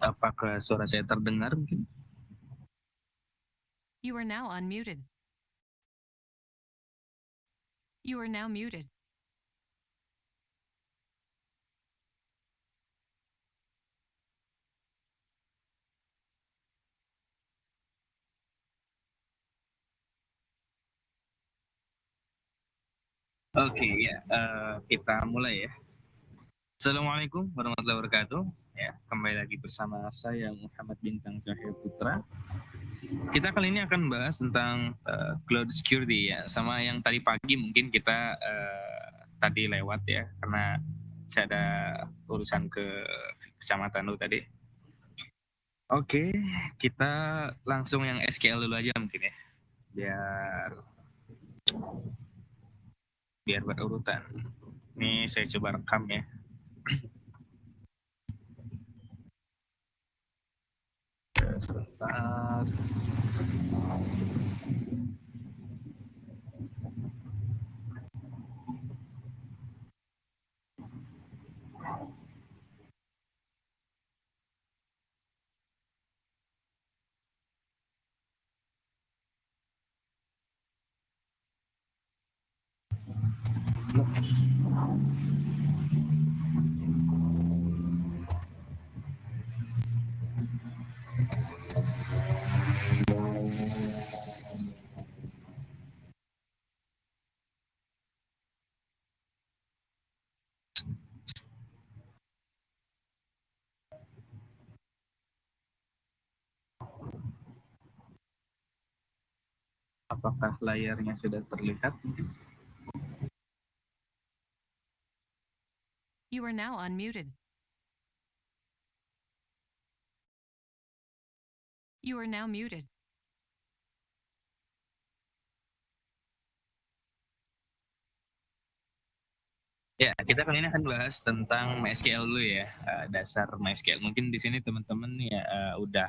Apakah suara saya terdengar mungkin? You are now unmuted. You are now muted. Oke, ya, kita mulai ya. Assalamualaikum warahmatullahi wabarakatuh. Ya, kembali lagi bersama saya Muhammad Bintang Cahaya Putra. Kita kali ini akan bahas tentang cloud security ya, sama yang tadi pagi mungkin kita tadi lewat ya, karena saya ada urusan ke kecamatan dulu tadi. Oke, kita langsung yang SQL dulu aja mungkin ya, biar berurutan. Ini saya coba rekam ya. Sebentar. Apakah layarnya sudah terlihat? You are now unmuted. You are now muted. Ya, kita kali ini akan bahas tentang MySQL dulu ya, dasar MySQL. Mungkin di sini teman-teman ya udah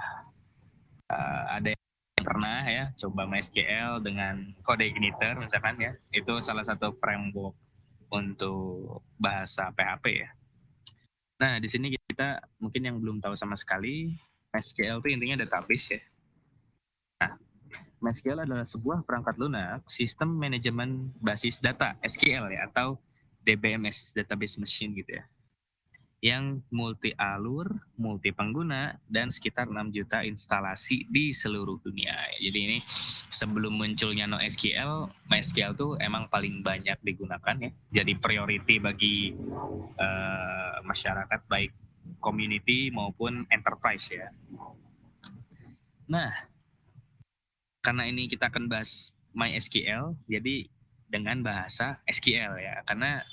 ada yang pernah ya coba MySQL dengan kode igniter misalkan ya. Itu salah satu framework untuk bahasa PHP ya. Nah, di sini kita mungkin yang belum tahu sama sekali, MySQL itu intinya database ya. Nah, MySQL adalah sebuah perangkat lunak sistem manajemen basis data SQL ya, atau DBMS, database machine gitu ya, yang multi alur, multi pengguna, dan sekitar 6 juta instalasi di seluruh dunia. Jadi ini sebelum munculnya NoSQL, MySQL tuh emang paling banyak digunakan ya. Jadi priority bagi masyarakat baik community maupun enterprise ya. Nah, karena ini kita akan bahas MySQL, jadi dengan bahasa SQL ya, karena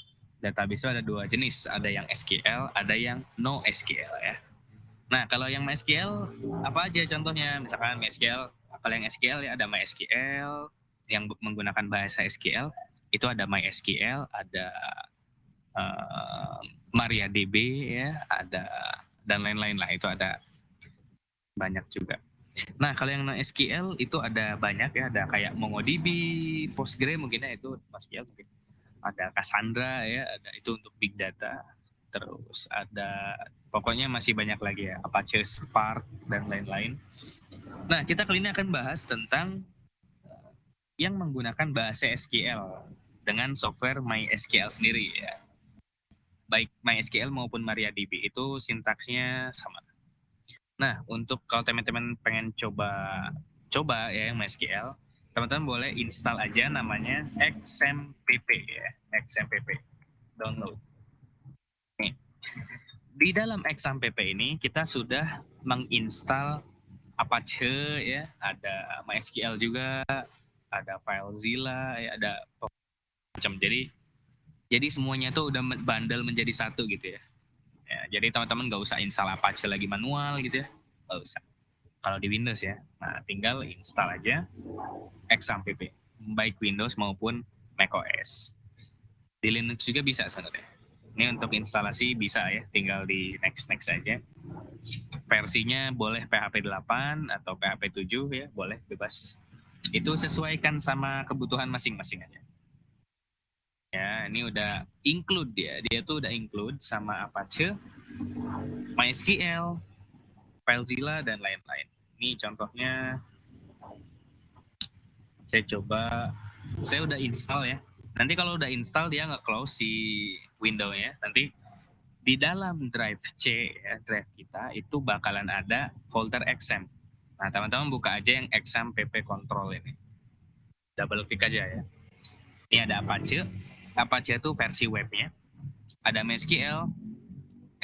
database itu ada dua jenis, ada yang SQL, ada yang NoSQL ya. Nah, kalau yang MySQL apa aja contohnya? Misalkan MySQL, kalau yang SQL ya ada MySQL yang menggunakan bahasa SQL, itu ada MySQL, ada MariaDB ya, ada dan lain-lain lah, itu ada banyak juga. Nah, kalau yang NoSQL itu ada banyak ya, ada kayak MongoDB, Postgre mungkin ya, itu MySQL mungkin. Ada Cassandra ya, ada itu untuk big data. Terus ada pokoknya masih banyak lagi ya, Apache Spark dan lain-lain. Nah, kita kali ini akan bahas tentang yang menggunakan bahasa SQL dengan software MySQL sendiri ya. Baik MySQL maupun MariaDB itu sintaksnya sama. Nah, untuk kalau teman-teman pengen coba ya yang MySQL, teman-teman boleh install aja namanya XMPP ya, XMPP download. Nih, di dalam XMPP ini kita sudah menginstal Apache ya, ada MySQL juga, ada FileZilla ya, ada macam. Jadi semuanya tuh udah bundle menjadi satu gitu ya. Ya, jadi teman-teman nggak usah install Apache lagi manual gitu ya, nggak usah. Kalau di Windows ya, nah tinggal install aja XAMPP, baik Windows maupun macOS. Di Linux juga bisa sebenarnya. Ini untuk instalasi bisa ya, tinggal di next aja. Versinya boleh PHP 8 atau PHP 7 ya, boleh bebas. Itu sesuaikan sama kebutuhan masing-masing aja. Ya, ini udah include dia tuh udah include sama Apache, MySQL, FileZilla dan lain-lain. Ini contohnya saya coba, saya udah install ya. Nanti kalau udah install dia nge-close si window-nya. Nanti di dalam drive C, ya, drive kita itu bakalan ada folder XAMPP. Nah, teman-teman buka aja yang XAMPP pp control ini. Double klik aja ya. Ini ada Apache. Apache itu versi webnya. Ada MySQL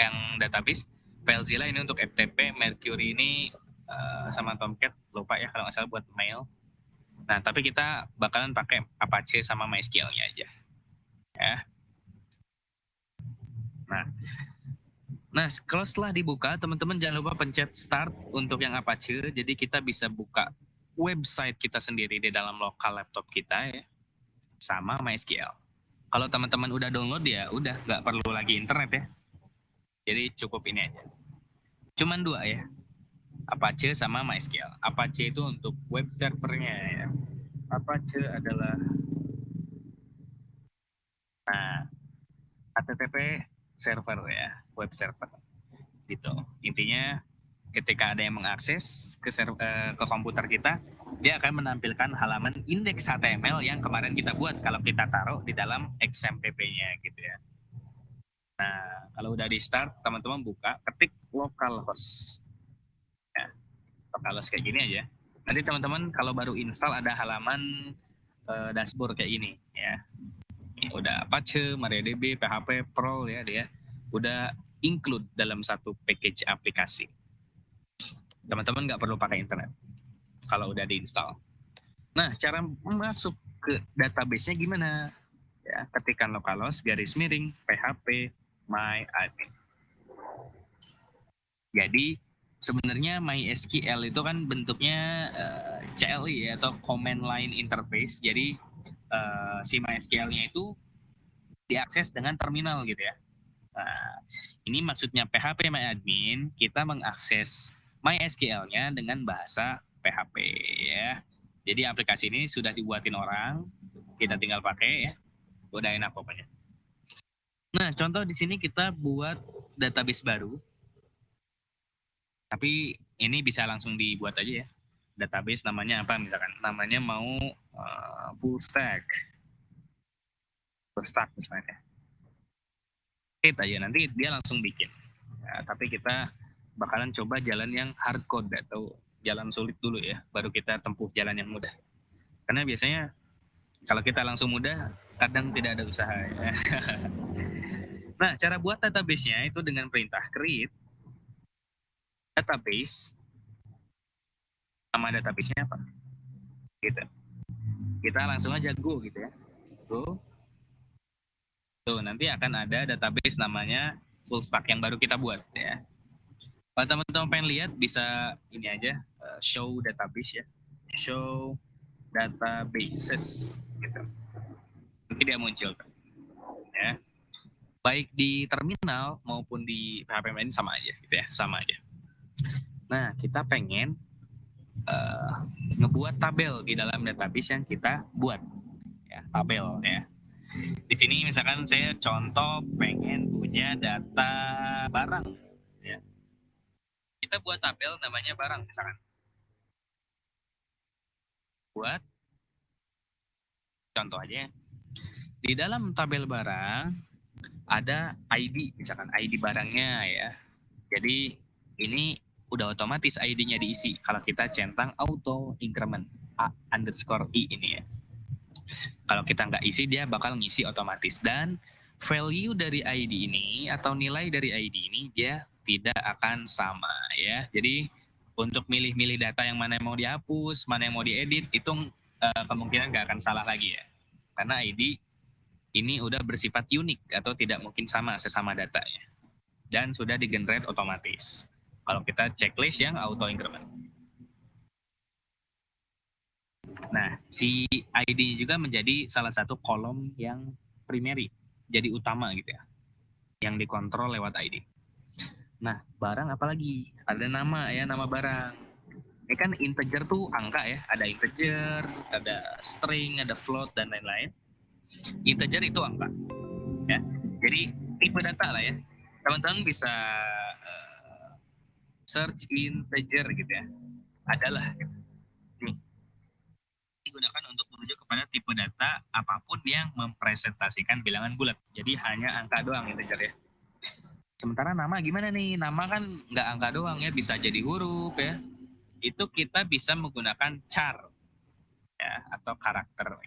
yang database. FileZilla ini untuk FTP. Mercury ini sama Tomcat. Lupa ya kalau nggak salah buat mail. Nah, tapi kita bakalan pakai Apache sama MySQL-nya aja. Ya. Nah, kalau setelah dibuka, teman-teman jangan lupa pencet start untuk yang Apache. Jadi kita bisa buka website kita sendiri di dalam lokal laptop kita ya, sama MySQL. Kalau teman-teman udah download ya, udah nggak perlu lagi internet ya. Jadi cukup ini aja. Cuman dua ya, Apache sama MySQL. Apache itu untuk web servernya ya. Apache adalah HTTP server ya, web server gitu. Intinya ketika ada yang mengakses ke komputer kita, dia akan menampilkan halaman indeks HTML yang kemarin kita buat kalau kita taruh di dalam XAMPP-nya gitu ya. Nah, kalau udah di start, teman-teman buka, ketik localhost. Ya, localhost kayak gini aja. Nanti teman-teman kalau baru install ada halaman dashboard kayak gini ya. Ini udah Apache, MariaDB, PHP, Perl ya dia. Udah include dalam satu package aplikasi. Teman-teman nggak perlu pakai internet kalau udah diinstal. Nah, cara masuk ke database-nya gimana? Ya, ketikkan localhost garis miring php myadmin. Jadi sebenarnya MySQL itu kan bentuknya CLI ya, atau command line interface. Jadi si MySQL-nya itu diakses dengan terminal gitu ya. Nah, ini maksudnya PHP myadmin, kita mengakses MySQL-nya dengan bahasa PHP ya. Jadi aplikasi ini sudah dibuatin orang, kita tinggal pakai ya. Udah enak pokoknya. Nah, contoh di sini kita buat database baru. Tapi ini bisa langsung dibuat aja ya. Database namanya apa misalkan? Namanya mau full stack. Full stack misalnya. Kita aja nanti dia langsung bikin. Ya, tapi kita bakalan coba jalan yang hard code atau jalan sulit dulu ya, baru kita tempuh jalan yang mudah. Karena biasanya kalau kita langsung mudah, kadang tidak ada usaha ya. Nah, cara buat database-nya itu dengan perintah create database. Nama database-nya apa? Gitu. Kita langsung aja go gitu ya. Go. Tuh, nanti akan ada database namanya full stack yang baru kita buat ya. Kalau teman-teman pengen lihat bisa ini aja, show database ya. Show databases gitu. Nanti dia muncul ya. Baik di terminal maupun di PHP ini sama aja gitu ya, sama aja. Nah, kita pengen ngebuat tabel di dalam database yang kita buat ya, tabel ya. Di sini misalkan saya contoh pengen punya data barang ya. Kita buat tabel namanya barang misalkan. Buat contoh aja. Di dalam tabel barang ada ID, misalkan ID barangnya ya. Jadi ini udah otomatis ID-nya diisi kalau kita centang auto increment A_i ini ya. Kalau kita nggak isi dia bakal ngisi otomatis, dan value dari ID ini atau nilai dari ID ini dia tidak akan sama ya. Jadi untuk milih-milih data yang mana yang mau dihapus, mana yang mau diedit itu kemungkinan nggak akan salah lagi ya. Karena ID ini udah bersifat unik atau tidak mungkin sama sesama datanya. Dan sudah di-generate otomatis. Kalau kita checklist yang auto increment. Nah, si ID juga menjadi salah satu kolom yang primary, jadi utama gitu ya, yang dikontrol lewat ID. Nah, barang apalagi? Ada nama ya, nama barang. Ini kan integer tuh angka ya, ada integer, ada string, ada float, dan lain-lain. Integer itu angka. Ya. Jadi tipe data lah ya. Teman-teman bisa search integer gitu ya. Adalah gitu. Nih, digunakan untuk merujuk kepada tipe data apapun yang mempresentasikan bilangan bulat. Jadi hanya angka doang integer ya. Sementara nama gimana nih? Nama kan nggak angka doang ya, bisa jadi huruf ya. Itu kita bisa menggunakan char ya atau karakter.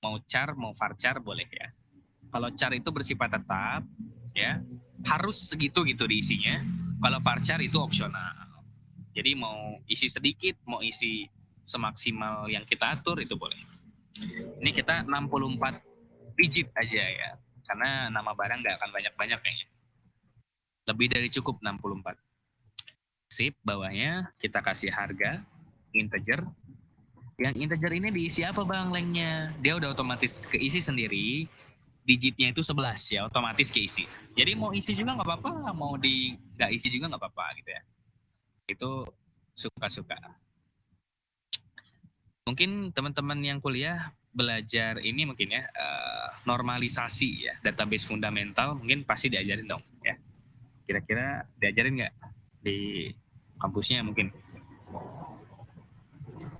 Mau char, mau varchar boleh ya. Kalau char itu bersifat tetap ya, harus segitu gitu diisinya. Kalau varchar itu opsional. Jadi mau isi sedikit, mau isi semaksimal yang kita atur itu boleh. Ini kita 64 digit aja ya. Karena nama barang nggak akan banyak-banyak kayaknya. Lebih dari cukup 64. Sip, bawahnya kita kasih harga integer. Yang integer ini diisi apa bang lengnya? Dia udah otomatis keisi sendiri. Digitnya itu 11 ya, otomatis keisi. Jadi mau isi juga nggak apa-apa, mau di nggak isi juga nggak apa-apa gitu ya. Itu suka-suka. Mungkin teman-teman yang kuliah belajar ini mungkin ya normalisasi ya, database fundamental mungkin pasti diajarin dong ya. Kira-kira diajarin nggak di kampusnya mungkin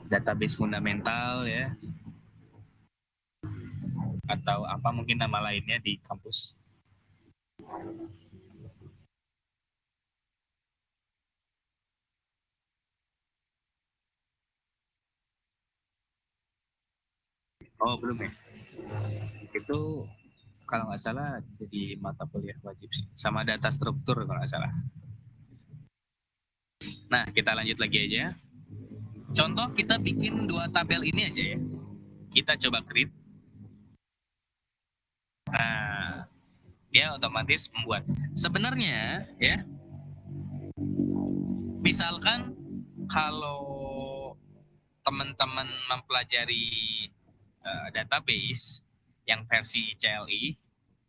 database fundamental ya, atau apa mungkin nama lainnya di kampus? Oh belum ya. Itu kalau nggak salah jadi mata kuliah wajib sih, sama data struktur kalau nggak salah. Nah kita lanjut lagi aja. Contoh kita bikin dua tabel ini aja ya. Kita coba create. Nah dia otomatis membuat. Sebenarnya ya, misalkan kalau teman-teman mempelajari database yang versi CLI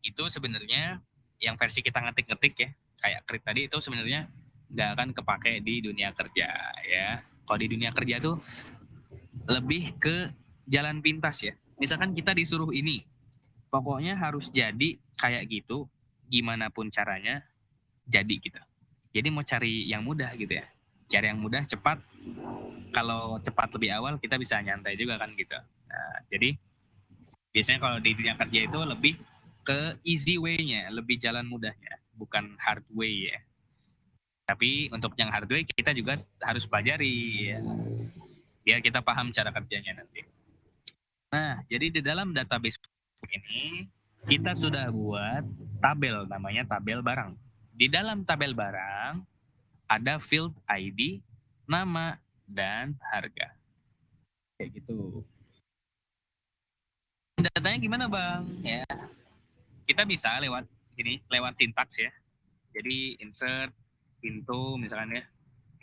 itu sebenarnya yang versi kita ngetik-ngetik ya kayak create tadi itu sebenarnya nggak akan kepake di dunia kerja ya. Kalau di dunia kerja tuh lebih ke jalan pintas ya. Misalkan kita disuruh ini, pokoknya harus jadi kayak gitu, gimana pun caranya jadi gitu. Jadi mau cari yang mudah gitu ya. Cari yang mudah, cepat. Kalau cepat lebih awal, kita bisa nyantai juga kan gitu. Nah, jadi biasanya kalau di dunia kerja itu lebih ke easy way-nya, lebih jalan mudahnya, bukan hard way ya. Tapi untuk yang hard way kita juga harus pelajari ya, biar kita paham cara kerjanya nanti. Nah, jadi di dalam database ini kita sudah buat tabel namanya tabel barang. Di dalam tabel barang ada field ID, nama, dan harga. Kayak gitu. Datanya gimana bang? Ya, kita bisa lewat ini, lewat sintaks ya. Jadi insert into misalkan ya,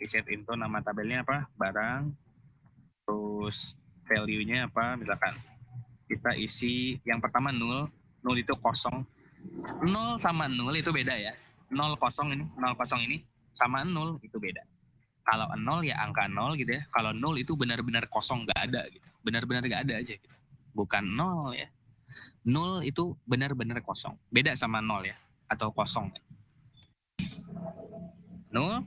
insert into nama tabelnya apa, barang, terus value-nya apa, misalkan kita isi yang pertama nol, nol itu kosong, nol sama nol itu beda ya, nol kosong ini, nol kosong ini sama nol itu beda. Kalau nol ya angka nol gitu ya, kalau nol itu benar-benar kosong nggak ada gitu, benar-benar nggak ada aja gitu, bukan nol ya. Nol itu benar-benar kosong, beda sama nol ya, atau kosong. Nol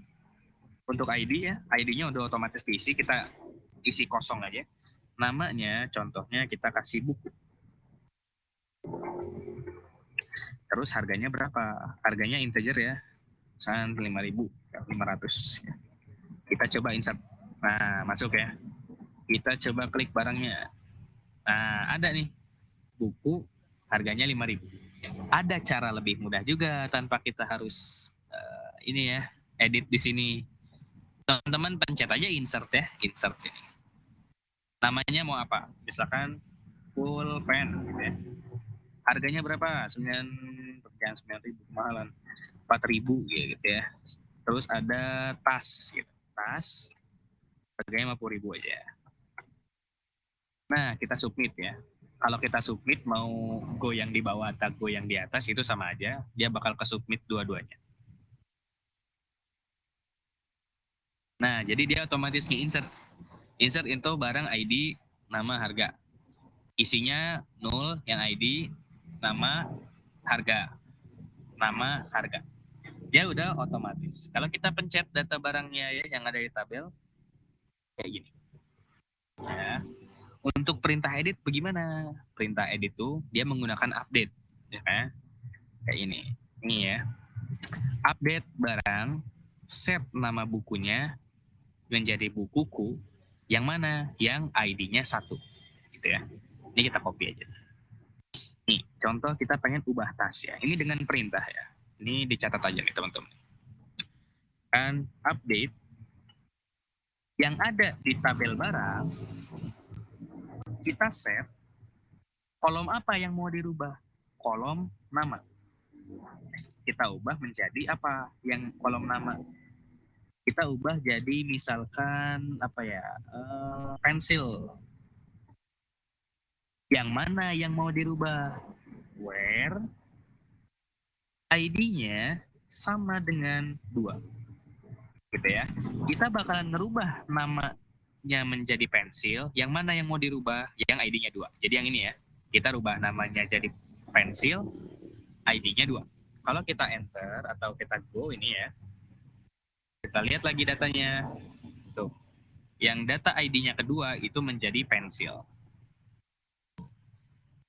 untuk ID ya, ID-nya udah otomatis diisi, kita isi kosong aja. Namanya contohnya kita kasih buku. Terus harganya berapa? Harganya integer ya, misalnya 5.500. Kita coba insert. Nah, masuk ya. Kita coba klik barangnya. Nah, ada nih buku harganya 5.000. Ada cara lebih mudah juga tanpa kita harus ini ya, edit di sini. Teman-teman pencet aja insert ya, insert sini. Namanya mau apa? Misalkan full pen gitu ya. Harganya berapa? 9.000 kemahalan. 4.000 gitu ya. Terus ada tas gitu. Tas harganya 50.000 aja. Nah, kita submit ya. Kalau kita submit mau go yang di bawah atau go yang di atas itu sama aja, dia bakal ke submit dua-duanya. Nah, jadi dia otomatis nge-insert. Insert into barang ID, nama, harga. Isinya 0 yang ID, nama, harga. Nama, harga. dia udah otomatis. Kalau kita pencet data barangnya ya yang ada di tabel kayak gini. Ya. Untuk perintah edit bagaimana? Perintah edit tuh dia menggunakan update, ya kan? Kayak ini. Ini ya. Update barang, set nama bukunya menjadi bukuku yang mana? Yang ID-nya 1. Gitu ya. Ini kita copy aja. Nih, contoh kita pengen ubah tas ya. Ini dengan perintah ya. Ini dicatat aja nih teman-teman. Kan update yang ada di tabel barang kita set kolom apa yang mau dirubah? Kolom nama. Kita ubah menjadi apa yang kolom nama? Kita ubah jadi misalkan apa ya? Pensil. Yang mana yang mau dirubah? Where ID-nya sama dengan 2. Gitu ya. Kita bakalan ngerubah namanya menjadi pensil, yang mana yang mau dirubah? Yang ID-nya 2. Jadi yang ini ya. Kita rubah namanya jadi pensil, ID-nya 2. Kalau kita enter atau kita go ini ya, kita lihat lagi datanya. Tuh. Yang data ID-nya kedua itu menjadi pensil.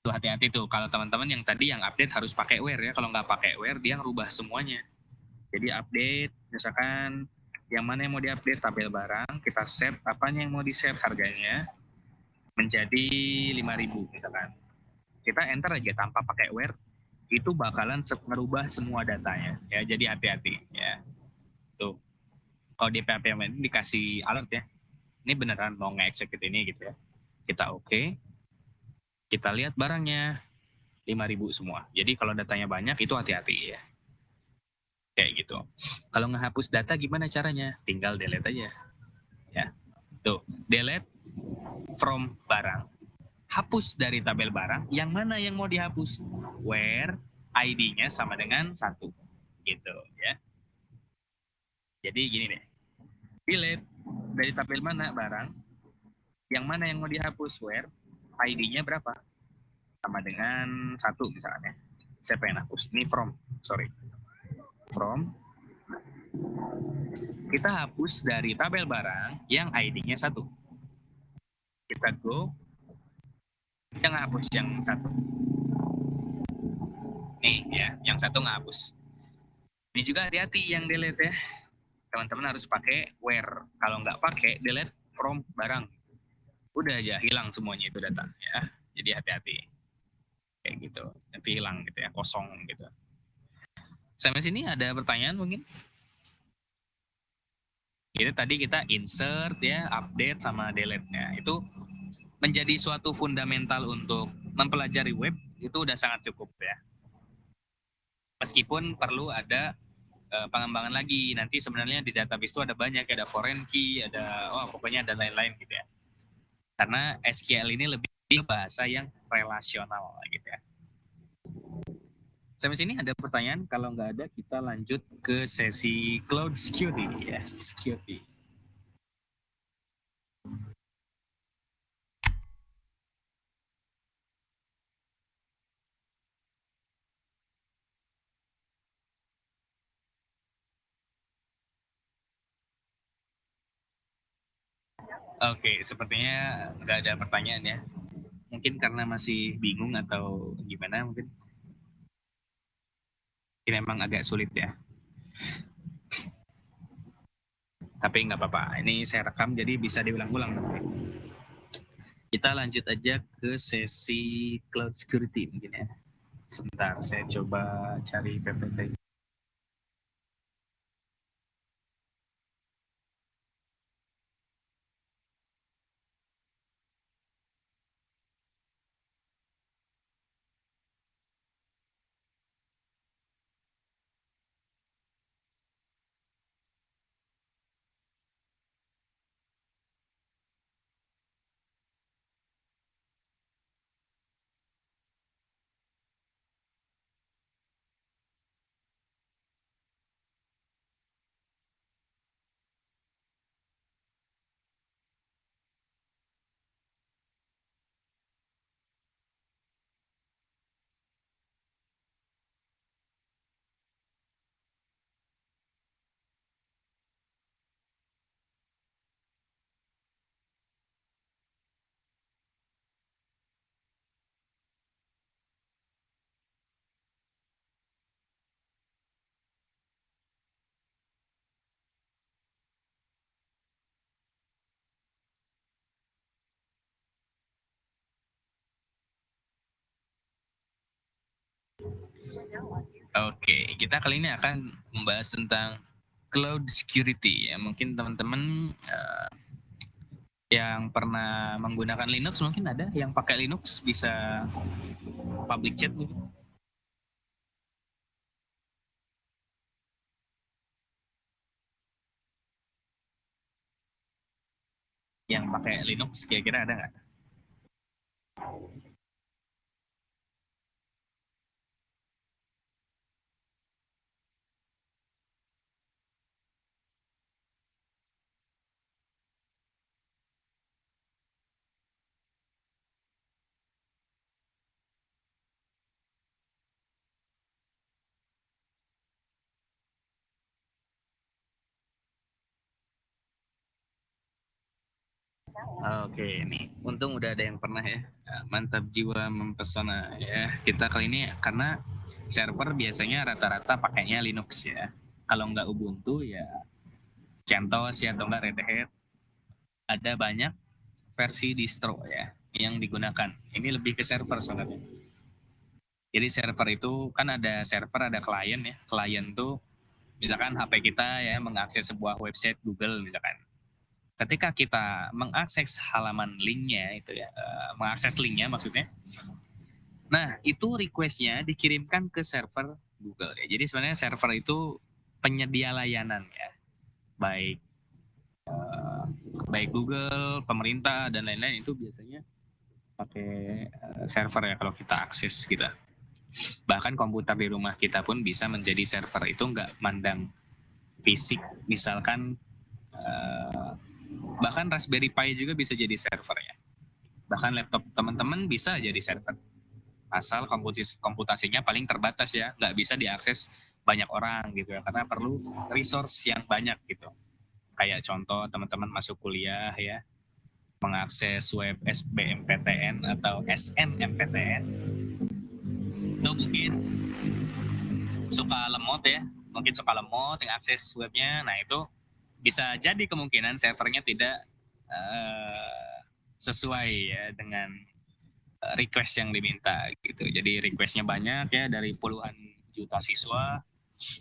Tuh hati-hati tuh kalau teman-teman yang tadi yang update harus pakai where ya. Kalau nggak pakai where dia ngerubah semuanya. Jadi update misalkan yang mana yang mau diupdate tabel barang, kita set apanya yang mau di-set harganya menjadi 5.000 misalkan. Kita enter aja tanpa pakai where, itu bakalan ngerubah semua datanya ya. Jadi hati-hati ya. Tuh. Kalau di PHP ini dikasih alert ya. Ini beneran mau nge-execute ini gitu ya. Kita oke. Kita lihat barangnya 5.000 semua. Jadi kalau datanya banyak itu hati-hati ya. Kayak gitu. Kalau ngehapus data gimana caranya? Tinggal delete aja. Ya. Tuh, delete from barang. Hapus dari tabel barang. Yang mana yang mau dihapus? Where ID-nya sama dengan 1. Gitu ya. Jadi gini deh. Delete dari tabel mana barang? Yang mana yang mau dihapus? Where ID-nya berapa? Sama dengan 1 misalnya. Saya pengen hapus. Ini from. Sorry. From. Kita hapus dari tabel barang yang ID-nya 1. Kita go. Kita ngehapus yang 1. Nih ya, yang 1 ngehapus. Ini juga hati-hati yang delete ya. Teman-teman harus pakai where. Kalau nggak pakai, delete from barang. Udah aja, hilang semuanya itu data ya. Jadi hati-hati. Kayak gitu. Nanti hilang gitu ya, kosong gitu. Sampai sini ada pertanyaan mungkin? Jadi tadi kita insert ya, update sama delete ya. Itu menjadi suatu fundamental untuk mempelajari web itu udah sangat cukup ya. Meskipun perlu ada pengembangan lagi. Nanti sebenarnya di database itu ada banyak, ada foreign key, ada pokoknya ada lain-lain gitu ya. Karena SQL ini lebih bahasa yang relasional gitu ya. Sampai sini ada pertanyaan? Kalau nggak ada, kita lanjut ke sesi cloud security ya, security. Oke, sepertinya nggak ada pertanyaan ya. Mungkin karena masih bingung atau gimana mungkin. Ini memang agak sulit ya. Tapi nggak apa-apa. Ini saya rekam jadi bisa diulang-ulang. Kita lanjut aja ke sesi cloud security mungkin ya. Sebentar, saya coba cari PPT. Oke, kita kali ini akan membahas tentang cloud security ya. Mungkin teman-teman yang pernah menggunakan Linux mungkin ada yang pakai Linux bisa public chat mungkin. Yang pakai Linux kira-kira ada nggak? Oke, nih untung udah ada yang pernah ya. Mantap jiwa mempesona ya. Kita kali ini karena server biasanya rata-rata pakainya Linux ya. Kalau nggak Ubuntu ya CentOS ya atau nggak Red Hat. Ada banyak versi distro ya yang digunakan. Ini lebih ke server sebenarnya. Jadi server itu kan ada server, ada klien ya. Klien tuh misalkan HP kita ya mengakses sebuah website Google misalkan. Ketika kita mengakses halaman linknya itu ya, mengakses linknya maksudnya. Nah itu requestnya dikirimkan ke server Google ya. Jadi sebenarnya server itu penyedia layanan ya, baik baik Google, pemerintah dan lain-lain itu biasanya pakai server ya kalau kita akses kita. Bahkan komputer di rumah kita pun bisa menjadi server, itu nggak mandang fisik. Misalkan bahkan Raspberry Pi juga bisa jadi server ya. Bahkan laptop teman-teman bisa jadi server. Asal komputasinya paling terbatas ya, nggak bisa diakses banyak orang gitu ya, karena perlu resource yang banyak gitu. Kayak contoh teman-teman masuk kuliah ya, mengakses web SBMPTN atau SNMPTN, itu mungkin suka lemot ya, mungkin suka lemot dengan akses webnya. Nah itu bisa jadi kemungkinan servernya tidak sesuai ya dengan request yang diminta gitu. Jadi requestnya banyak ya dari puluhan juta siswa,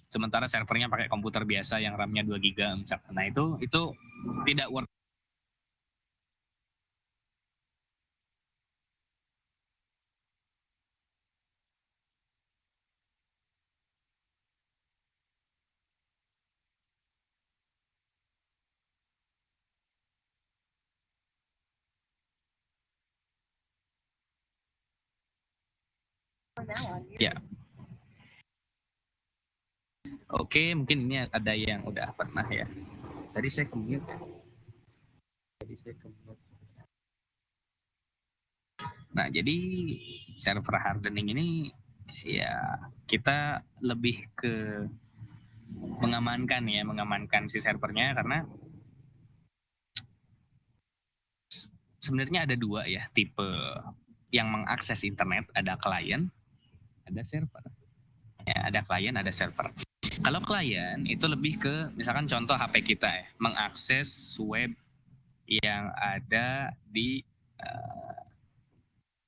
sementara servernya pakai komputer biasa yang RAM-nya 2 giga misalkan. Nah itu tidak worth. Ya, oke, mungkin ini ada yang udah pernah ya. Tadi saya kemute. Tadi saya kemute. Nah, jadi server hardening ini ya kita lebih ke mengamankan si servernya, karena sebenarnya ada dua ya tipe yang mengakses internet, ada klien, ada server. Ya, ada klien, ada server. Kalau klien itu lebih ke misalkan contoh HP kita ya, mengakses web yang ada di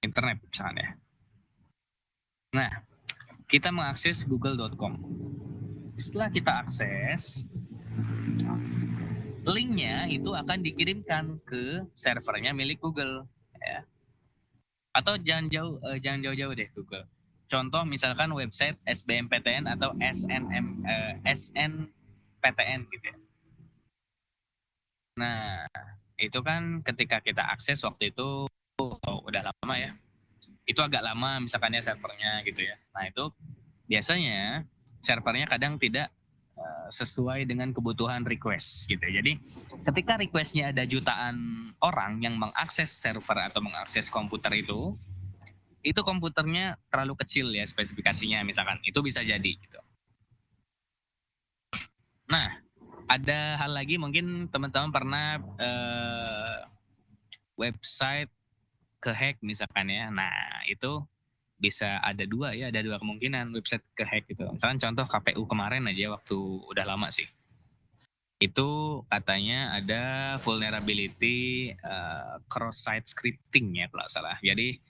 internet misalnya. Nah, kita mengakses google.com. Setelah kita akses, linknya itu akan dikirimkan ke servernya milik Google ya. Atau jangan jauh-jauh deh Google. Contoh misalkan website SBMPTN atau SNPTN gitu ya. Nah, itu kan ketika kita akses waktu itu udah lama ya. Itu agak lama misalkan ya servernya gitu ya. Nah, itu biasanya servernya kadang tidak sesuai dengan kebutuhan request gitu. Jadi ketika requestnya ada jutaan orang yang mengakses server atau mengakses komputer itu komputernya terlalu kecil ya spesifikasinya misalkan. Itu bisa jadi gitu. Nah, ada hal lagi mungkin teman-teman pernah website kehack misalkan ya. Nah, itu bisa ada dua kemungkinan website kehack gitu. Misalkan contoh KPU kemarin aja waktu udah lama sih. Itu katanya ada vulnerability cross site scripting ya kalau salah. Jadi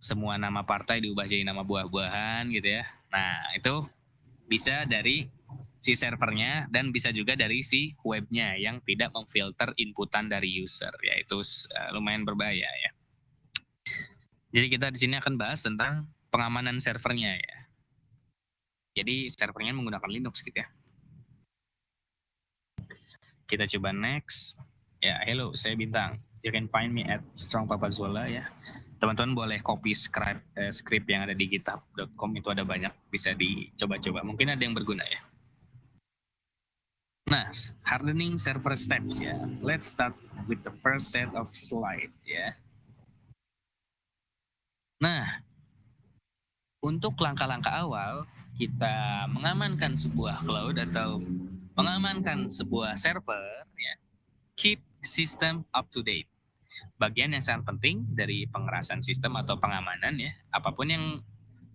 semua nama partai diubah jadi nama buah-buahan gitu ya. Nah, itu bisa dari si servernya dan bisa juga dari si webnya yang tidak memfilter inputan dari user, yaitu lumayan berbahaya ya. Jadi kita di sini akan bahas tentang pengamanan servernya ya. Jadi servernya menggunakan Linux gitu ya. Kita coba next. Ya, hello, saya Bintang. You can find me at Strong Papa Zola ya. Teman-teman boleh copy script yang ada di github.com, itu ada banyak, bisa dicoba-coba. Mungkin ada yang berguna ya. Nah, hardening server steps ya. Let's start with the first set of slide ya. Nah, untuk langkah-langkah awal kita mengamankan sebuah cloud atau mengamankan sebuah server ya, keep system up to date. Bagian yang sangat penting dari pengerasan sistem atau pengamanan ya, apapun yang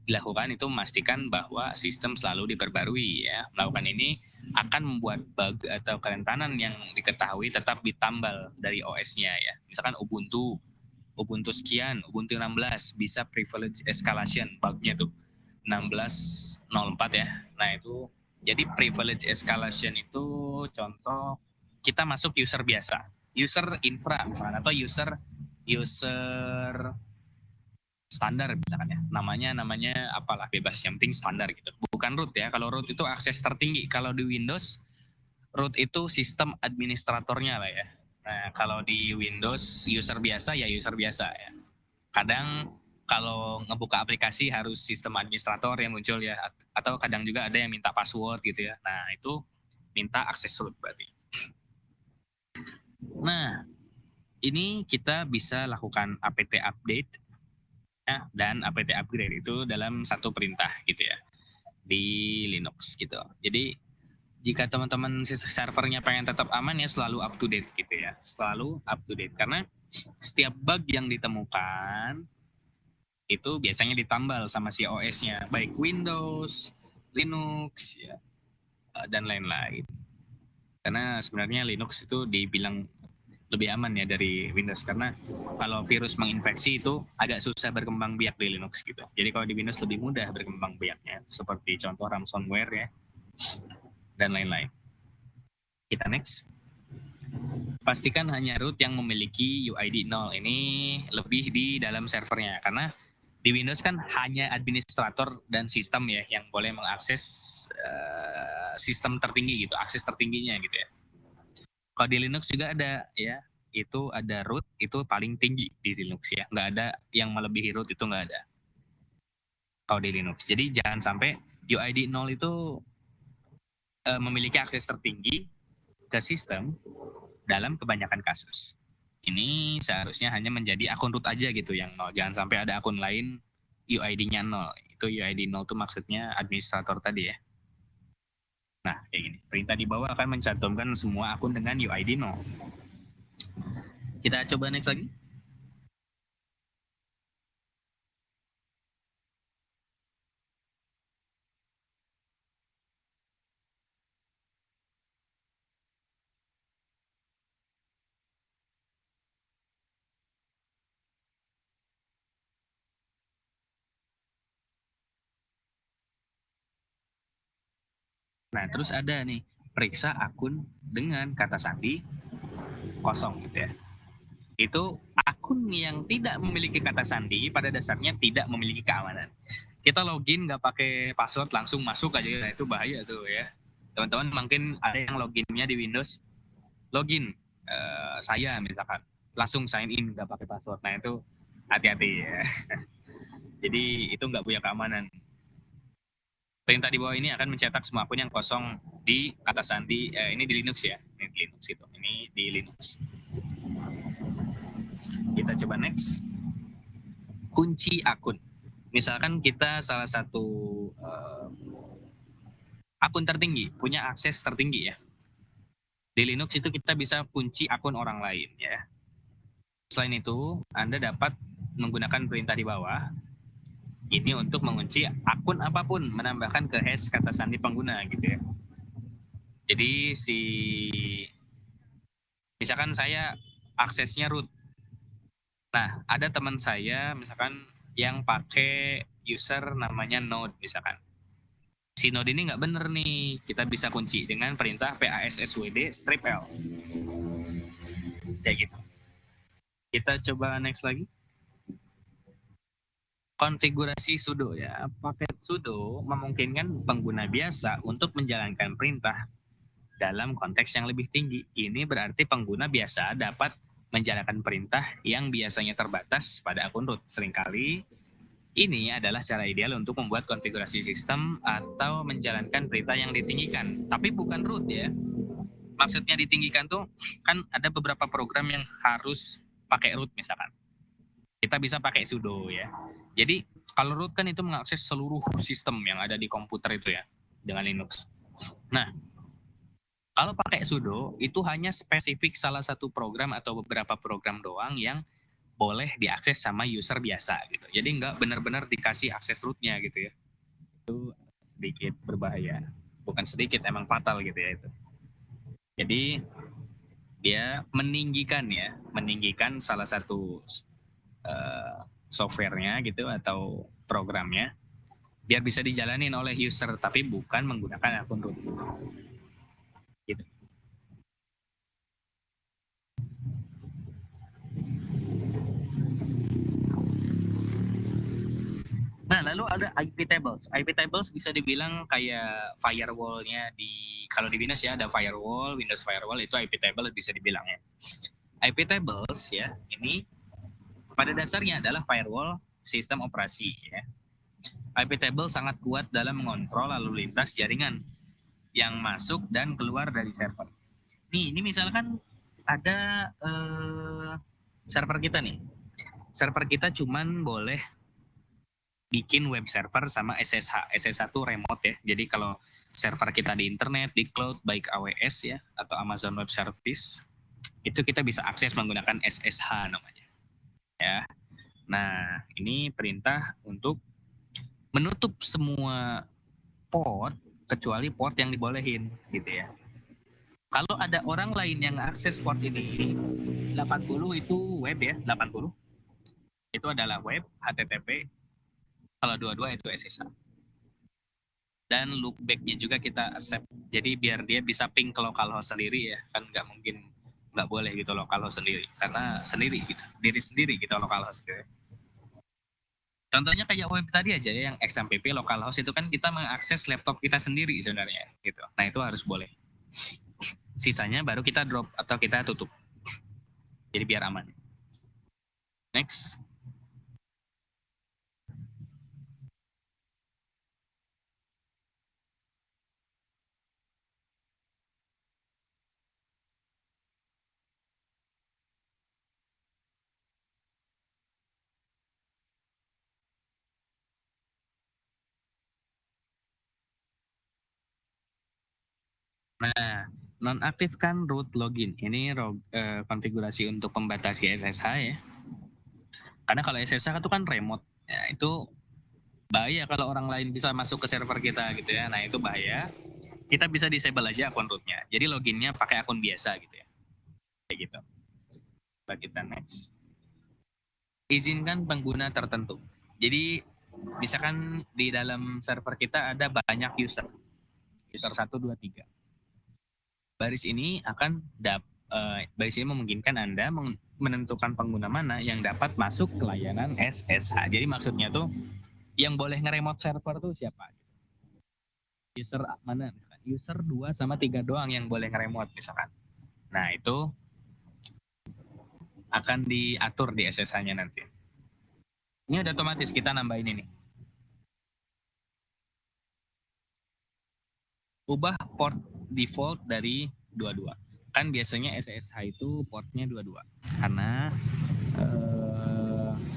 dilakukan itu memastikan bahwa sistem selalu diperbarui ya. Melakukan ini akan membuat bug atau kerentanan yang diketahui tetap ditambal dari OS-nya ya. Misalkan Ubuntu sekian, Ubuntu 16 bisa privilege escalation bugnya tuh 16.04 ya. Nah itu jadi privilege escalation itu contoh kita masuk user biasa, user infra misalnya, atau user standar misalkan ya, namanya apalah, bebas, yang penting standar gitu, bukan root ya. Kalau root itu akses tertinggi, kalau di Windows root itu sistem administratornya lah ya. Nah kalau di Windows user biasa ya user biasa ya. Kadang kalau ngebuka aplikasi harus sistem administrator yang muncul ya, atau kadang juga ada yang minta password gitu ya. Nah itu minta akses root berarti. Nah ini kita bisa lakukan apt update ya, dan apt upgrade itu dalam satu perintah gitu ya di Linux gitu. Jadi jika teman-teman servernya pengen tetap aman ya selalu up to date gitu ya, selalu up to date, karena setiap bug yang ditemukan itu biasanya ditambal sama si OS-nya, baik Windows, Linux ya, dan lain-lain. Karena sebenarnya Linux itu dibilang lebih aman ya dari Windows, karena kalau virus menginfeksi itu agak susah berkembang biak di Linux gitu. Jadi kalau di Windows lebih mudah berkembang biaknya, seperti contoh ransomware ya dan lain-lain. Kita next. Pastikan hanya root yang memiliki UID 0. Ini lebih di dalam servernya, karena di Windows kan hanya administrator dan sistem ya yang boleh mengakses sistem tertinggi gitu, akses tertingginya gitu ya. Kalau di Linux juga ada ya, itu ada root, itu paling tinggi di Linux ya, nggak ada yang melebihi root, itu nggak ada kalau di Linux. Jadi jangan sampai UID 0 itu memiliki akses tertinggi ke sistem dalam kebanyakan kasus. Ini seharusnya hanya menjadi akun root aja gitu yang 0. Jangan sampai ada akun lain UID-nya 0. Itu UID 0 itu maksudnya administrator tadi ya. Nah, kayak gini. Perintah di bawah akan mencantumkan semua akun dengan UID 0. Kita coba next lagi. Nah, terus ada nih, periksa akun dengan kata sandi kosong gitu ya. Itu akun yang tidak memiliki kata sandi pada dasarnya tidak memiliki keamanan. Kita login nggak pakai password langsung masuk aja, nah itu bahaya tuh ya. Teman-teman mungkin ada yang loginnya di Windows, login saya misalkan langsung sign in nggak pakai password, nah itu hati-hati ya. Jadi itu nggak punya keamanan. Perintah di bawah ini akan mencetak semua akun yang kosong di kata sandi, ini di Linux ya, ini di Linux itu, ini di Linux. Kita coba next. Kunci akun. Misalkan kita salah satu akun tertinggi, punya akses tertinggi ya. Di Linux itu kita bisa kunci akun orang lain ya. Selain itu, Anda dapat menggunakan perintah di bawah ini untuk mengunci akun apapun, menambahkan ke hash kata sandi pengguna gitu ya. Jadi misalkan saya aksesnya root. Nah, ada teman saya misalkan yang pakai user namanya node misalkan. si node ini nggak bener nih, kita bisa kunci dengan perintah passwd strip L. Kayak gitu. Kita coba next lagi. Konfigurasi sudo ya. Paket sudo memungkinkan pengguna biasa untuk menjalankan perintah dalam konteks yang lebih tinggi. Ini berarti pengguna biasa dapat menjalankan perintah yang biasanya terbatas pada akun root. Seringkali ini adalah cara ideal untuk membuat konfigurasi sistem atau menjalankan perintah yang ditinggikan. Tapi bukan root ya. Maksudnya ditinggikan tuh kan ada beberapa program yang harus pakai root misalkan. Kita bisa pakai sudo ya. Jadi kalau root kan itu mengakses seluruh sistem yang ada di komputer itu ya dengan Linux. Nah, kalau pakai sudo itu hanya spesifik salah satu program atau beberapa program doang yang boleh diakses sama user biasa gitu. Jadi nggak benar-benar dikasih akses rootnya gitu ya. Itu sedikit berbahaya. Bukan sedikit, emang fatal gitu ya itu. Jadi dia meninggikan salah satu softwarenya gitu atau programnya biar bisa dijalanin oleh user tapi bukan menggunakan akun root. Gitu. Nah, lalu ada IP tables. IP tables bisa dibilang kayak firewall-nya kalau di Windows ya ada firewall, Windows firewall itu IP table bisa dibilang ya. IP tables ya, ini pada dasarnya adalah firewall sistem operasi ya. IP table sangat kuat dalam mengontrol lalu lintas jaringan yang masuk dan keluar dari server. Ini misalkan ada server kita nih. Server kita cuman boleh bikin web server sama SSH. SSH itu remote ya. Jadi kalau server kita di internet, di cloud, baik AWS ya, atau Amazon Web Service, itu kita bisa akses menggunakan SSH namanya. Ya. Nah, ini perintah untuk menutup semua port kecuali port yang dibolehin gitu ya. Kalau ada orang lain yang akses port ini, 80 itu web ya, 80 itu adalah web, HTTP, kalau dua-dua itu SSH. Dan loopback-nya juga kita accept. Jadi biar dia bisa ping ke localhost sendiri ya, kan nggak mungkin nggak boleh gitu localhost sendiri, karena sendiri gitu, diri sendiri kita localhost gitu ya. Contohnya kayak web tadi aja ya, yang XMPP localhost itu kan kita mengakses laptop kita sendiri sebenarnya gitu. Nah itu harus boleh. Sisanya baru kita drop atau kita tutup. Jadi biar aman. Next. Nah, nonaktifkan root login. Ini konfigurasi untuk membatasi SSH ya. Karena kalau SSH itu kan remote. Ya, itu bahaya kalau orang lain bisa masuk ke server kita gitu ya. Nah, itu bahaya. Kita bisa disable aja akun rootnya. Jadi loginnya pakai akun biasa gitu ya. Kayak gitu. Coba kita next. Izinkan pengguna tertentu. Jadi misalkan di dalam server kita ada banyak user. User 1, 2, 3. Baris ini akan baris ini memungkinkan Anda menentukan pengguna mana yang dapat masuk ke layanan SSH. Jadi maksudnya tuh yang boleh nge-remote server tuh siapa? User mana? User 2 sama 3 doang yang boleh nge-remote misalkan. Nah, itu akan diatur di SSH-nya nanti. Ini udah otomatis kita nambahin ini. Ubah port default dari 22. Kan biasanya SSH itu portnya 22. Karena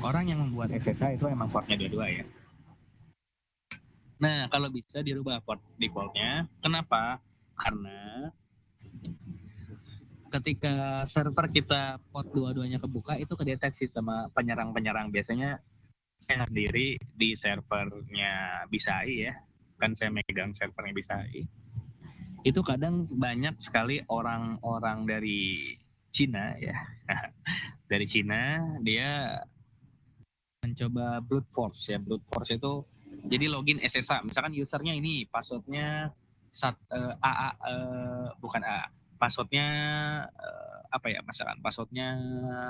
orang yang membuat SSH itu emang portnya 22 ya. Nah, kalau bisa dirubah port defaultnya. Kenapa? Karena ketika server kita port dua-duanya kebuka, itu kedeteksi sama penyerang-penyerang. Biasanya saya sendiri di servernya Bisai ya. Kan saya megang servernya Bisai. Itu kadang banyak sekali orang-orang dari Cina ya. Dari Cina dia mencoba brute force ya. Brute force itu Jadi login SSH, misalkan usernya ini passwordnya AA, bukan AA, passwordnya apa ya, misalkan passwordnya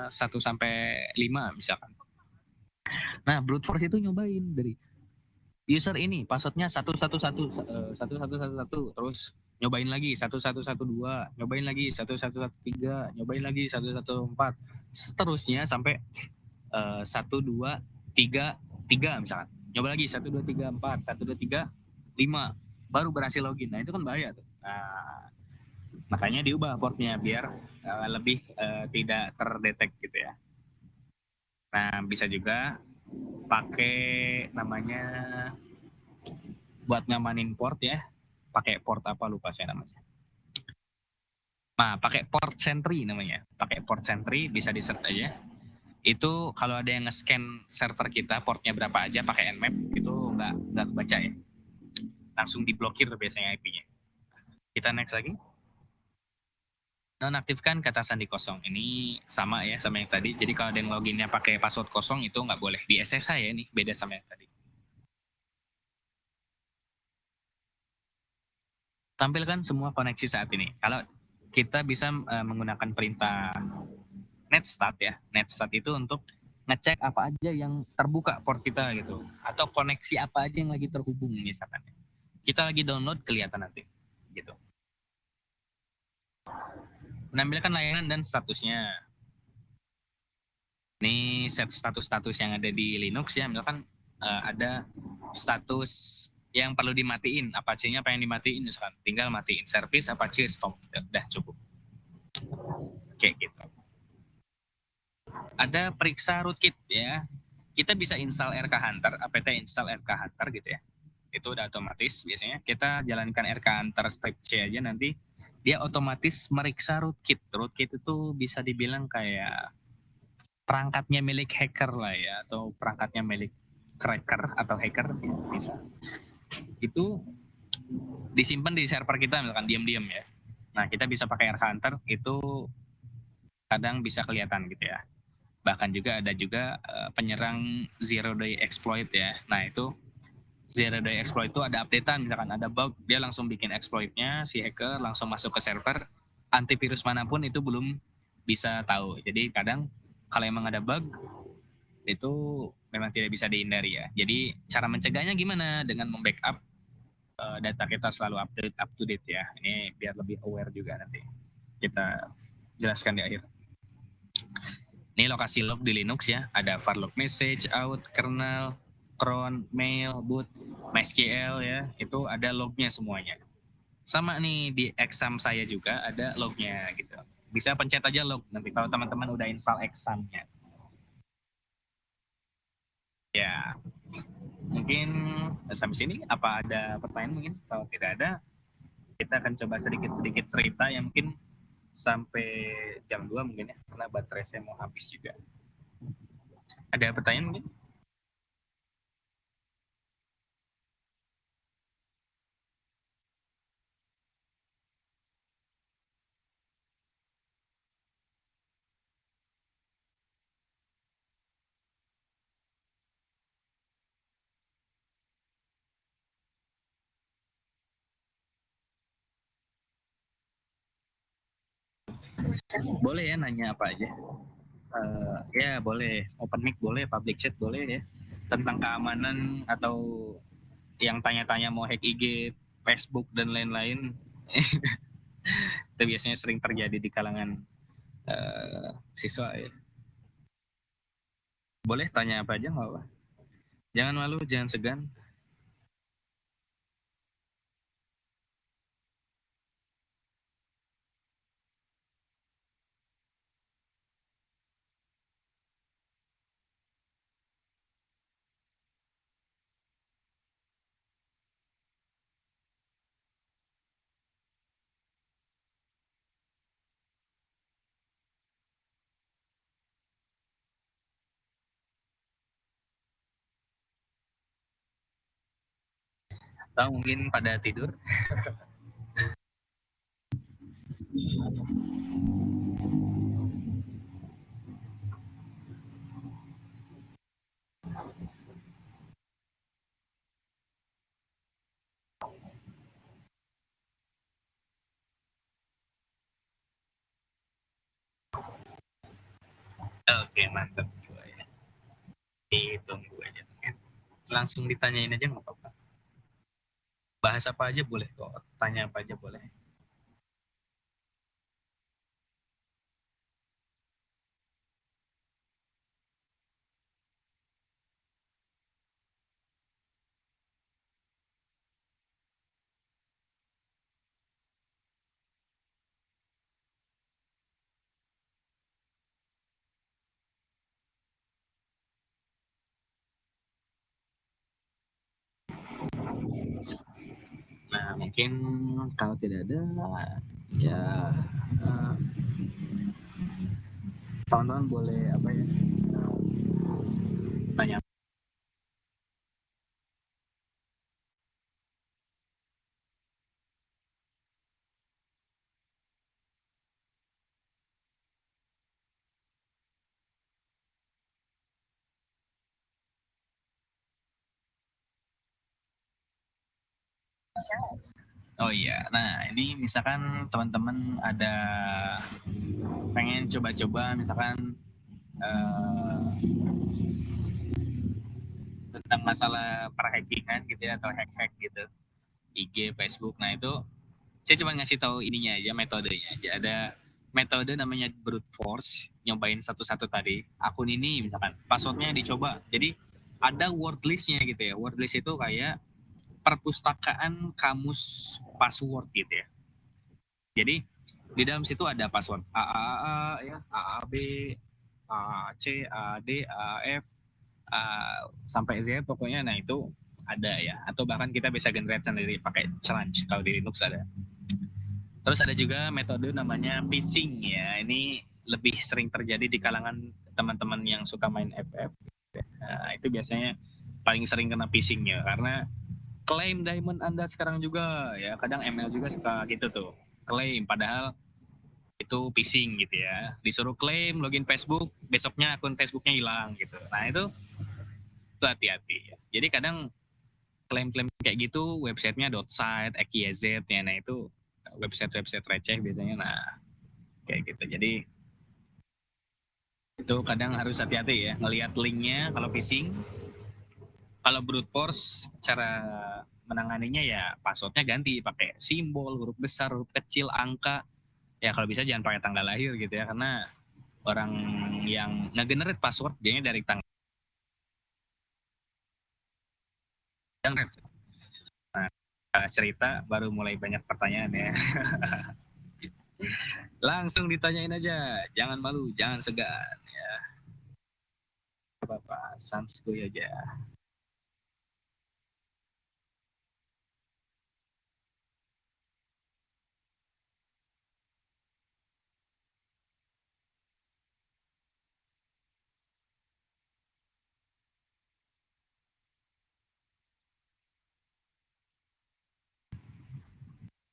1 sampai 5 misalkan. Nah, brute force itu nyobain dari user ini passwordnya 1111 terus nyobain lagi 1112, nyobain lagi 1113, nyobain lagi 114, seterusnya sampai 1233 misalkan. Nyoba lagi 1234, 1235, baru berhasil login. Nah, itu kan bahaya tuh. Nah, makanya diubah portnya biar lebih tidak terdetek gitu ya. Nah, bisa juga pakai namanya buat ngamanin port ya, pakai port apa lupa saya namanya. Nah, pakai port sentry namanya. Pakai port sentry bisa di search aja. Itu kalau ada yang nge-scan server kita portnya berapa aja pakai nmap itu nggak kebaca ya. Langsung diblokir biasanya IP-nya. Kita next lagi. Nonaktifkan kata sandi kosong. Ini sama ya sama yang tadi. Jadi kalau ada yang loginnya pakai password kosong itu nggak boleh. Di SSH ya ini beda sama yang tadi. Tampilkan semua koneksi saat ini. Kalau kita bisa menggunakan perintah netstart ya. Netstart itu untuk ngecek apa aja yang terbuka port kita gitu. Atau koneksi apa aja yang lagi terhubung misalkan. Kita lagi download kelihatan nanti gitu. Menampilkan layanan dan statusnya. Ini set status-status yang ada di Linux ya, misalkan ada status yang perlu dimatiin, Apache-nya apa yang dimatiin misalkan, tinggal matiin service Apache stop, udah cukup. Kayak gitu. Ada periksa rootkit ya. Kita bisa install RK Hunter, apt install RK Hunter gitu ya. Itu udah otomatis biasanya. Kita jalankan RK Hunter step C aja nanti dia otomatis meriksa rootkit. Rootkit itu bisa dibilang kayak perangkatnya milik hacker lah ya, atau perangkatnya milik cracker atau hacker ya, bisa. Itu disimpan di server kita misalkan diam-diam ya. Nah, kita bisa pakai RK Hunter itu kadang bisa kelihatan gitu ya. Bahkan juga ada juga penyerang zero day exploit ya. Nah, itu zero day exploit itu ada updatean, misalkan ada bug, dia langsung bikin exploitnya, si hacker langsung masuk ke server, antivirus manapun itu belum bisa tahu. Jadi kadang kalau emang ada bug itu memang tidak bisa dihindari ya. Jadi cara mencegahnya gimana? Dengan membackup data kita selalu update up to date ya. Ini biar lebih aware juga nanti. Kita jelaskan di akhir. Ini lokasi log di Linux ya. Ada var log message, out, kernel, cron, mail, boot, MySQL ya. Itu ada lognya semuanya. Sama nih di exam saya juga ada lognya gitu. Bisa pencet aja log nanti kalau teman-teman udah install examnya. Ya, mungkin sampai sini apa ada pertanyaan mungkin? Kalau tidak ada, kita akan coba sedikit-sedikit cerita yang mungkin sampai jam 2 mungkin ya, karena baterai saya mau habis juga. Ada pertanyaan mungkin? Boleh ya nanya apa aja. Ya boleh, open mic boleh, public chat boleh ya. Tentang keamanan atau yang tanya-tanya mau hack IG, Facebook dan lain-lain. Itu biasanya sering terjadi di kalangan siswa ya. Boleh tanya apa aja nggak apa. Jangan malu, jangan segan. Atau mungkin pada tidur. Oke, mantap juga ya. Ditunggu aja. Langsung ditanyain aja nggak apa-apa. Bahas apa aja boleh kok. Tanya apa aja boleh. Nah, mungkin kalau tidak ada, ya eh, teman-teman boleh apa ya, tanya. Oh iya, nah ini misalkan teman-teman ada pengen coba-coba misalkan eh, tentang masalah perhackingan gitu ya atau hack-hack gitu IG, Facebook. Nah itu saya cuma ngasih tahu ininya aja, metodenya aja. Ada metode namanya brute force, nyobain satu-satu tadi. Akun ini misalkan passwordnya dicoba. Jadi ada word listnya gitu ya. Word list itu kayak perpustakaan kamus password gitu ya. Jadi di dalam situ ada password AAA ya, AAB, AC, AD, AF, sampai Z pokoknya. Nah itu ada ya. Atau bahkan kita bisa generate sendiri pakai challenge kalau di Linux ada. Terus ada juga metode namanya phishing ya. Ini lebih sering terjadi di kalangan teman-teman yang suka main FF. Nah, itu biasanya paling sering kena phishingnya karena klaim diamond Anda sekarang juga ya. Kadang ML juga suka gitu tuh. Klaim padahal itu phishing gitu ya. Disuruh klaim login Facebook, besoknya akun Facebooknya hilang gitu. Nah, itu hati-hati ya. Jadi kadang klaim-klaim kayak gitu websitenya .site, XYZ ya. Nah, itu website-website receh biasanya. Nah, kayak gitu. Jadi itu kadang harus hati-hati ya ngelihat linknya kalau phishing. Kalau brute force cara menanganinya ya passwordnya ganti pakai simbol, huruf besar, huruf kecil, angka. Ya kalau bisa jangan pakai tanggal lahir gitu ya karena orang yang nge-generate password jadinya dari tanggal yang. Nah, cerita baru mulai banyak pertanyaan ya. Langsung ditanyain aja, jangan malu, jangan segan ya. Apa-apa, sanskuy aja.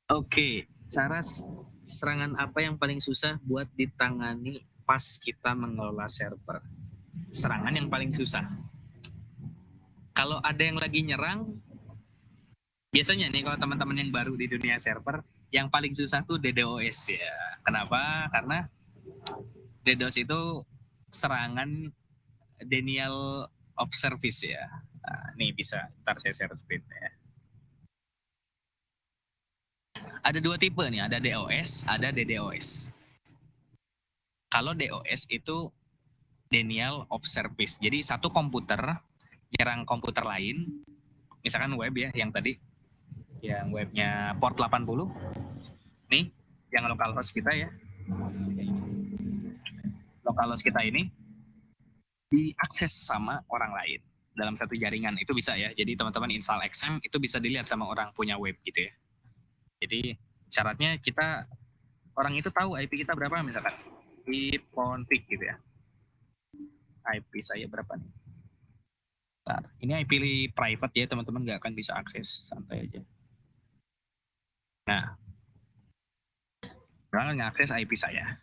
Oke, cara serangan apa yang paling susah buat ditangani pas kita mengelola server? Serangan yang paling susah. Kalau ada yang lagi nyerang, biasanya nih kalau teman-teman yang baru di dunia server, yang paling susah tuh DDoS ya. Kenapa? Karena DDoS itu serangan denial of service ya. Nah, nih bisa, ntar saya share screen ya. Ada dua tipe nih, ada DOS, ada DDoS. Kalau DOS itu denial of service. Jadi satu komputer nyerang komputer lain, misalkan web ya yang tadi, yang webnya port 80, nih yang localhost kita ya, localhost kita ini diakses sama orang lain dalam satu jaringan. Itu bisa ya, jadi teman-teman install XM itu bisa dilihat sama orang punya web gitu ya. Jadi syaratnya kita, orang itu tahu IP kita berapa misalkan di config gitu ya. IP saya berapa nih? Bentar. Ini IP private ya teman-teman, nggak akan bisa akses, santai aja. Nah, orang ngakses IP saya.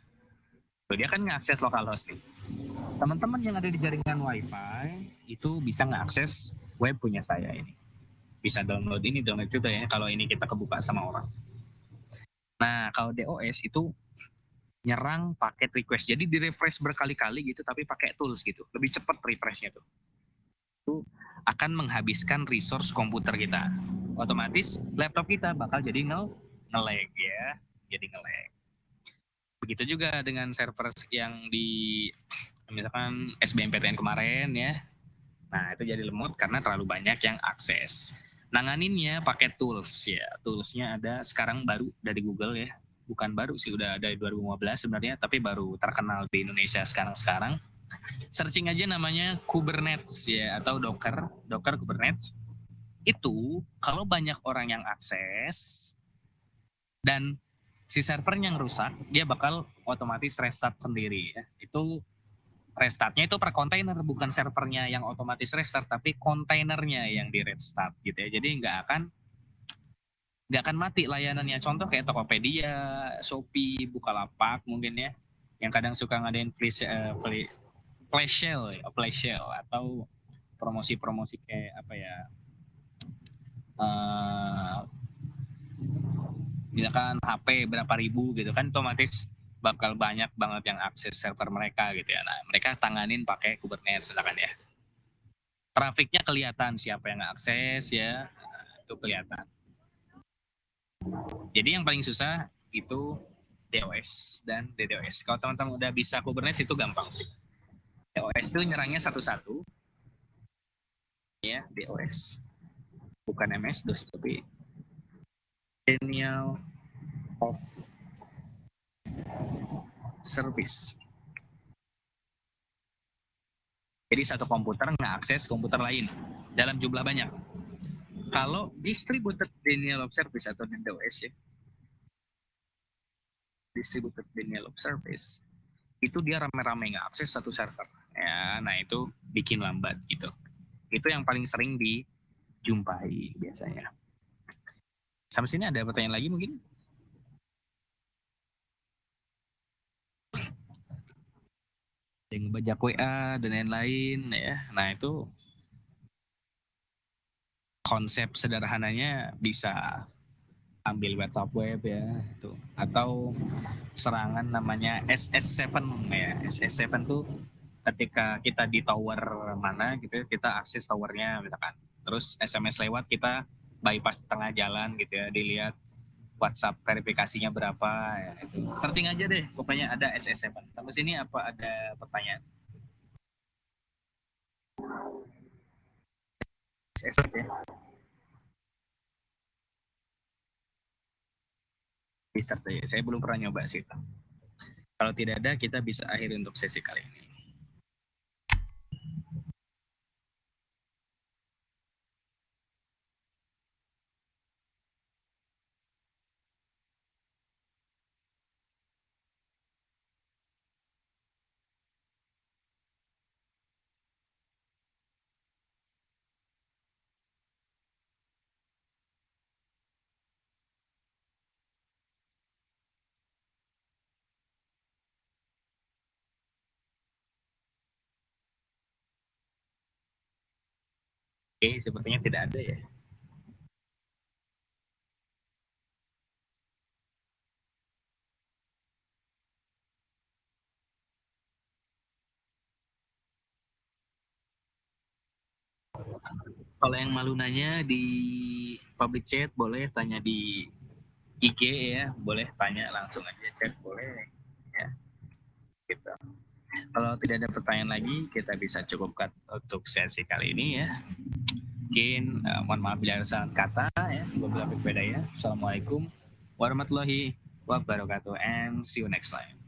Tuh, dia kan ngakses localhost nih. Teman-teman yang ada di jaringan WiFi itu bisa ngakses web punya saya ini. Bisa download ini, download itu ya kalau ini kita kebuka sama orang. Nah, kalau DOS itu nyerang paket request. Jadi di-refresh berkali-kali gitu tapi pakai tools gitu. Lebih cepat refreshnya tuh. Itu akan menghabiskan resource komputer kita. Otomatis laptop kita bakal jadi nge-lag ya. Jadi nge-lag. Begitu juga dengan server yang di misalkan SBMPTN kemarin ya. Nah, itu jadi lemot karena terlalu banyak yang akses. Nanganinnya pakai tools ya. Toolsnya ada sekarang baru dari Google ya. Bukan baru sih, udah dari 2015 sebenarnya, tapi baru terkenal di Indonesia sekarang-sekarang. Searching aja namanya Kubernetes ya, atau Docker Kubernetes. Itu kalau banyak orang yang akses dan si servernya yang rusak, dia bakal otomatis restart sendiri ya. Itu restartnya itu per kontainer, bukan servernya yang otomatis restart, tapi kontainernya yang di restart gitu ya. Jadi nggak akan mati layanannya. Contoh kayak Tokopedia, Shopee, Bukalapak mungkin ya, yang kadang suka ngadain flash sale, flash sale atau promosi-promosi kayak apa ya, misalkan HP berapa ribu gitu kan, otomatis bakal banyak banget yang akses server mereka gitu ya. Nah, mereka tanganin pakai Kubernetes misalkan ya. Trafiknya kelihatan siapa yang akses ya, itu kelihatan. Jadi yang paling susah itu DOS dan DDoS. Kalau teman-teman udah bisa Kubernetes itu gampang sih. DOS itu nyerangnya satu-satu ya, DOS. Bukan MS-DOS tapi Denial of Service. Jadi satu komputer nge-akses komputer lain dalam jumlah banyak. Kalau distributed denial of service atau DDoS ya, distributed denial of service, itu dia rame-rame nge-akses satu server. Ya, nah itu bikin lambat gitu. Itu yang paling sering dijumpai biasanya. Sampai sini ada pertanyaan lagi mungkin? Yang ngebajak WA dan lain-lain ya. Nah itu konsep sederhananya bisa ambil WhatsApp web ya itu, atau serangan namanya SS7 ya. SS7 tuh ketika kita di tower mana gitu, kita akses towernya misalkan, terus SMS lewat, kita bypass tengah jalan gitu ya, dilihat WhatsApp verifikasinya berapa ya, itu searching aja deh pokoknya ada SS7. Sampai sini apa ada pertanyaan? SS ya, bisa saya belum pernah nyoba sih itu. Kalau tidak ada, kita bisa akhiri untuk sesi kali ini. Oke, sepertinya tidak ada ya. Kalau yang malu nanya di public chat boleh tanya di IG ya, boleh tanya langsung aja, chat boleh ya. Gitu. Kalau tidak ada pertanyaan lagi, kita bisa cukupkan untuk sesi kali ini ya. Mungkin mohon maaf bila ada salah kata ya, beberapa beda ya. Assalamualaikum warahmatullahi wabarakatuh and see you next time.